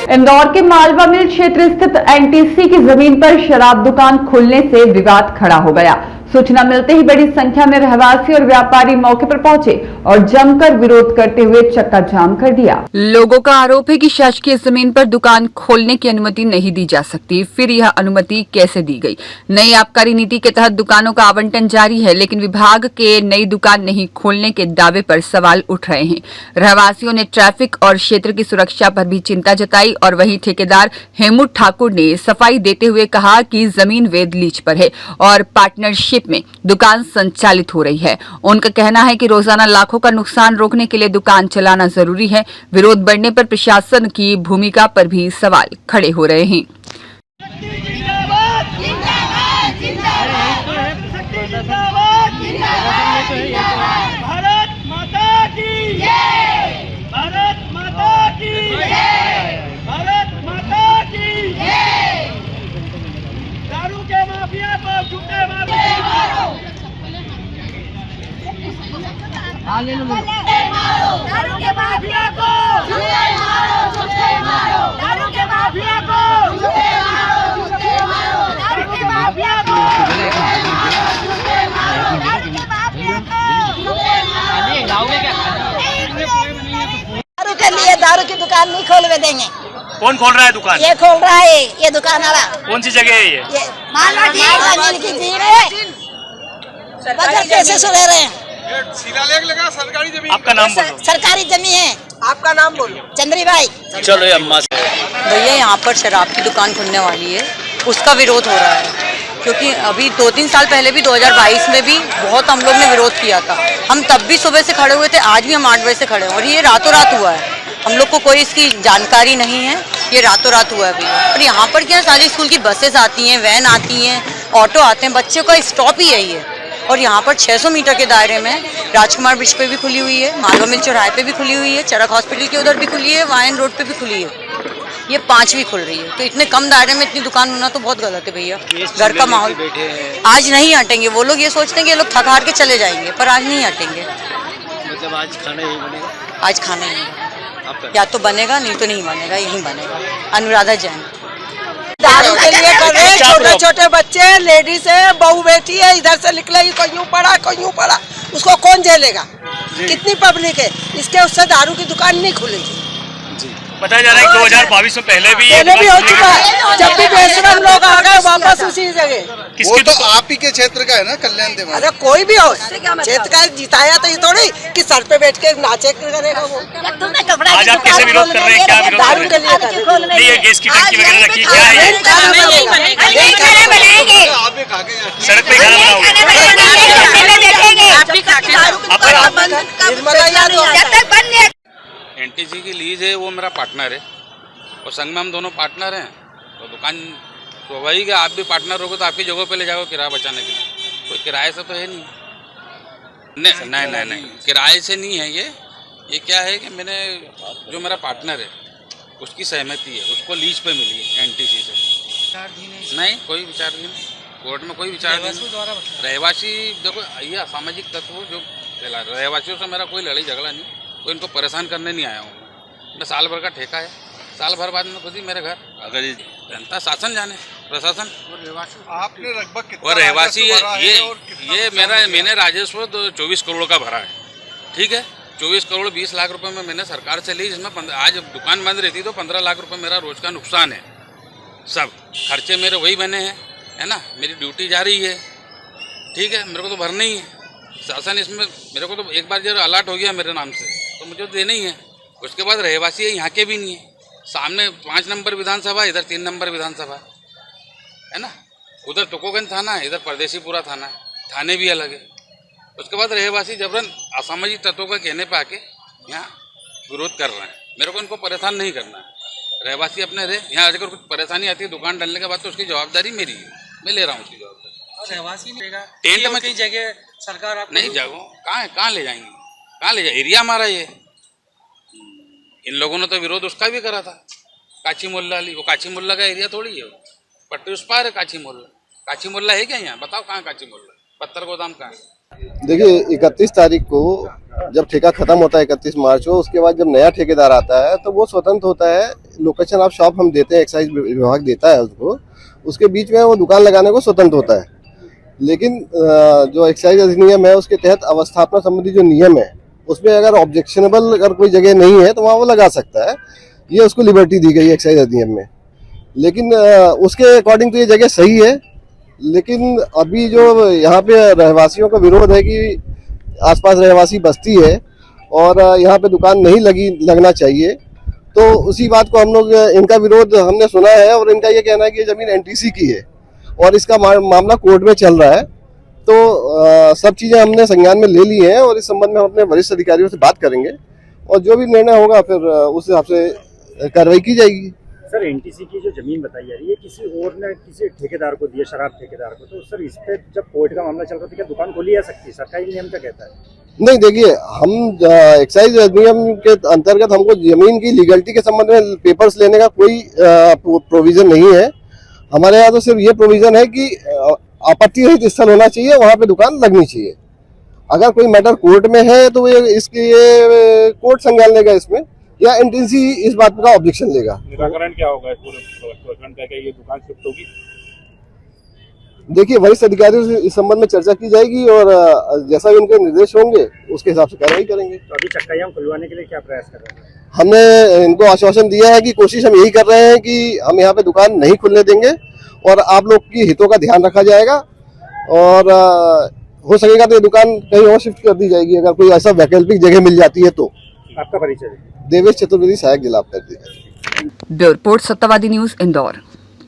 इंदौर के मालवा मिल क्षेत्र स्थित एनटीसी की जमीन पर शराब दुकान खुलने से विवाद खड़ा हो गया। सूचना मिलते ही बड़ी संख्या में रहवासी और व्यापारी मौके पर पहुंचे और जमकर विरोध करते हुए चक्का जाम कर दिया। लोगों का आरोप है कि शासकीय जमीन पर दुकान खोलने की अनुमति नहीं दी जा सकती, फिर यह अनुमति कैसे दी गई? नई आबकारी नीति के तहत दुकानों का आवंटन जारी है, लेकिन विभाग के नई दुकान नहीं खोलने के दावे पर सवाल उठ रहे हैं। रहवासियों ने ट्रैफिक और क्षेत्र की सुरक्षा पर भी चिंता जताई और वहीं ठेकेदार हेमू ठाकुर ने सफाई देते हुए कहा कि जमीन वैध लीज पर है और पार्टनरशिप में दुकान संचालित हो रही है। उनका कहना है कि रोजाना लाखों का नुकसान रोकने के लिए दुकान चलाना जरूरी है। विरोध बढ़ने पर प्रशासन की भूमिका पर भी सवाल खड़े हो रहे हैं। भारत माता की जय, भारत माता की जय, भारत माता की जय। दारू के माफिया को झूठे मारो, दारू के माफिया को झूठे मारो, दारू के माफिया को झूठे मारो, दारू के माफिया को दारू के लिए दारू की दुकान नहीं खोलने देंगे। कौन खोल रहा है दुकान? ये खोल रहा है, ये दुकान वाला। कौन सी जगह है ये? मालवा मिल की जीन है। बजट कैसे सुने रहे हैं? शिलालेख लगा सरकारी जमीन। आपका नाम बोलो। सरकारी जमीन है। आपका नाम बोलो। चंद्री भाई। चलो अम्मा से। भैया यहाँ पर शराब की दुकान खुलने वाली है, उसका विरोध हो रहा है, क्योंकि अभी 2-3 साल पहले भी 2022 में भी बहुत हम लोग ने विरोध किया था। हम तब भी सुबह से खड़े हुए थे, आज भी हम 8 बजे से खड़े हैं और ये रातों रात हुआ है। हम लोग को कोई इसकी जानकारी नहीं है, ये रातों रात हुआ है भैया। और यहाँ पर क्या सारी स्कूल की बसेस आती हैं, वैन आती हैं, ऑटो आते हैं, बच्चों का स्टॉप ही यही है। और यहाँ पर 600 मीटर के दायरे में राजकुमार ब्रिज पे भी खुली हुई है, मालवा मिल चौराहे पे भी खुली हुई है, चरक हॉस्पिटल के उधर भी खुली है, वायन रोड पे भी खुली है, ये 5वीं खुल रही है। तो इतने कम दायरे में इतनी दुकान होना तो बहुत गलत है भैया। घर का माहौल आज नहीं हटेंगे, वो लोग ये सोचते हैं कि ये लोग थक हार के चले जाएंगे, पर आज नहीं हटेंगे। मतलब आज खाना यही बनेगा? आज खाना ही या तो बनेगा, नहीं तो नहीं बनेगा, यही बनेगा। अनुराधा जैन। दारू के लिए कर रहे हैं, छोटे छोटे बच्चे, लेडीज है, बहू बेटी है, इधर से निकलेगी, कोई यूँ पड़ा, उसको कौन झेलेगा? कितनी पब्लिक है, इसके उससे दारू की दुकान नहीं खुलेगी। बताया जा रहा है 2022 में पहले भी हो चुका है, जब भी बेशरम लोग आ गए वापस उसी जगह। वो तो आप ही के क्षेत्र का है ना, कल्याण देवा। अरे कोई भी हो क्षेत्र का जिताया तो ये थोड़ी कि सर पे बैठ के नाचे करेगा वो। आज आप कैसे विरोध कर रहे हैं? क्या विरोध दारू के लिए नहीं है? गैस की टंकी वगैरह रखी क्या है? सड़क पे खाना बनाओगे? एनटीसी की लीज है, वो मेरा पार्टनर है और संग में हम दोनों पार्टनर हैं। तो दुकान तो वही कि आप भी पार्टनर होगे तो आपकी जगह पे ले जाओगे किराया बचाने के लिए। कोई किराए से तो है नहीं, किराए से नहीं है ये क्या है कि मैंने जो मेरा पार्टनर है उसकी सहमति है, उसको लीज पे मिली है एनटीसी से। नहीं, कोई विचार नहीं, कोर्ट में कोई विचार नहीं। रहवासी देखो, ये असामाजिक तत्व जो फैला, रहवासियों से मेरा कोई लड़ाई झगड़ा नहीं, तो इनको परेशान करने नहीं आया हूँ। मैं साल भर का ठेका है, साल भर बाद में खुद ही मेरे घर अगर जनता शासन जाने, प्रशासन आपने लगभग कितना और रहवासी ये मैंने मैंने राजस्व 24 करोड़ का भरा है। ठीक है, 24 करोड़ 20 लाख रुपए में मैंने सरकार से ली, जिसमें आज दुकान बंद रहती तो 15 लाख रुपए मेरा रोज का नुकसान है। सब खर्चे मेरे वही बने हैं, है ना, मेरी ड्यूटी जा रही है। ठीक है, मेरे को तो भरना ही है। शासन इसमें मेरे को तो एक बार जब अलर्ट हो गया मेरे नाम से तो मुझे तो देना ही है। उसके बाद रहवासी यहाँ के भी नहीं है, सामने 5 नंबर विधानसभा, इधर 3 नंबर विधानसभा है ना, उधर तुकोगंज थाना है, इधर परदेसीपुरा थाना है, थाने भी अलग है। उसके बाद रहवासी जबरन असामाजिक तत्वों का कहने पर आके यहाँ विरोध कर रहे हैं। मेरे को इनको परेशान नहीं करना है, रहवासी अपने रहे। यहाँ अगर कुछ परेशानी आती है दुकान डालने के बाद तो उसकी जवाबदारी मेरी है, मैं ले रहा हूँ उसकी जवाबदारी। टेंट में कई जगह सरकार आप नहीं जाओ, कहाँ ले जाएंगे, कहाँ ले जाए? एरिया हमारा ये। इन लोगों ने तो विरोध उसका भी करा था, काची मोहल्ला ली, वो काची मोहल्ला का एरिया थोड़ी है, पट्टी उस पार है काची मोहल्ला। काची मोहल्ला है क्या यहाँ? बताओ कहाँ काची मोहल्ला? पत्थर गोदाम कहाँ है? देखिए 31 तारीख को जब ठेका खत्म होता है 31 मार्च को, उसके बाद जब नया ठेकेदार आता है तो वो स्वतंत्र होता है लोकेशन ऑफ शॉप हम देते हैं, एक्साइज विभाग देता है उसको, उसके बीच में वो दुकान लगाने को स्वतंत्र होता है। लेकिन जो एक्साइज अधिनियम है उसके तहत अवस्थापना संबंधी जो नियम है उसमें अगर ऑब्जेक्शनेबल अगर कोई जगह नहीं है तो वहाँ वो लगा सकता है, ये उसको लिबर्टी दी गई है एक्साइज अधिनियम में। लेकिन उसके अकॉर्डिंग तो ये जगह सही है, लेकिन अभी जो यहाँ पे रहवासियों का विरोध है कि आसपास रहवासी बस्ती है और यहाँ पे दुकान नहीं लगना चाहिए, तो उसी बात को हम लोग, इनका विरोध हमने सुना है और इनका ये कहना है कि ये जमीन एनटीसी की है और इसका मामला कोर्ट में चल रहा है। तो सब चीज़ें हमने संज्ञान में ले ली हैं और इस संबंध में हम अपने वरिष्ठ अधिकारियों से बात करेंगे और जो भी निर्णय होगा फिर उस हिसाब से कार्रवाई की जाएगी। सर एनटीसी की जो जमीन बताई जा रही है किसी और ने किसी ठेकेदार को दी है, शराब ठेकेदार को, तो सर इस पे जब कोर्ट का मामला चल रहा था क्या दुकान खोली जा सकती है? सरकारी नियम क्या कहता है? नहीं, देखिए, हम एक्साइज अधिनियम के अंतर्गत हमको जमीन की लीगलिटी के संबंध में पेपर्स लेने का कोई प्रोविजन नहीं है। हमारे यहाँ तो सिर्फ ये प्रोविजन है कि आपत्ति रहित स्थल होना चाहिए, वहाँ पे दुकान लगनी चाहिए। अगर कोई मैटर कोर्ट में है तो इसके कोर्ट संज्ञान लेगा इसमें, या एनटीसी इस बात का ऑब्जेक्शन लेगा। निराकरण क्या होगा पूरे प्रकरण का, क्या ये दुकान शिफ्ट होगी? देखिए, वरिष्ठ अधिकारियों से इस संबंध में चर्चा की जाएगी और जैसा भी उनके निर्देश होंगे उसके हिसाब से कार्रवाई करेंगे। तो अभी चक्काइयां खुलवाने के लिए क्या प्रयास कर रहे हैं? हमने इनको आश्वासन दिया है कि कोशिश हम यही कर रहे हैं कि हम यहाँ पे दुकान नहीं खुलने देंगे और आप लोग की हितों का ध्यान रखा जाएगा और हो सकेगा तो ये दुकान कहीं और शिफ्ट कर दी जाएगी अगर कोई ऐसा वैकल्पिक जगह मिल जाती है तो। आपका परिचय? देवेश चतुर्वेदी, सहायक जिला अधिकारी। ब्यूरो रिपोर्ट, सत्यवादी न्यूज, इंदौर।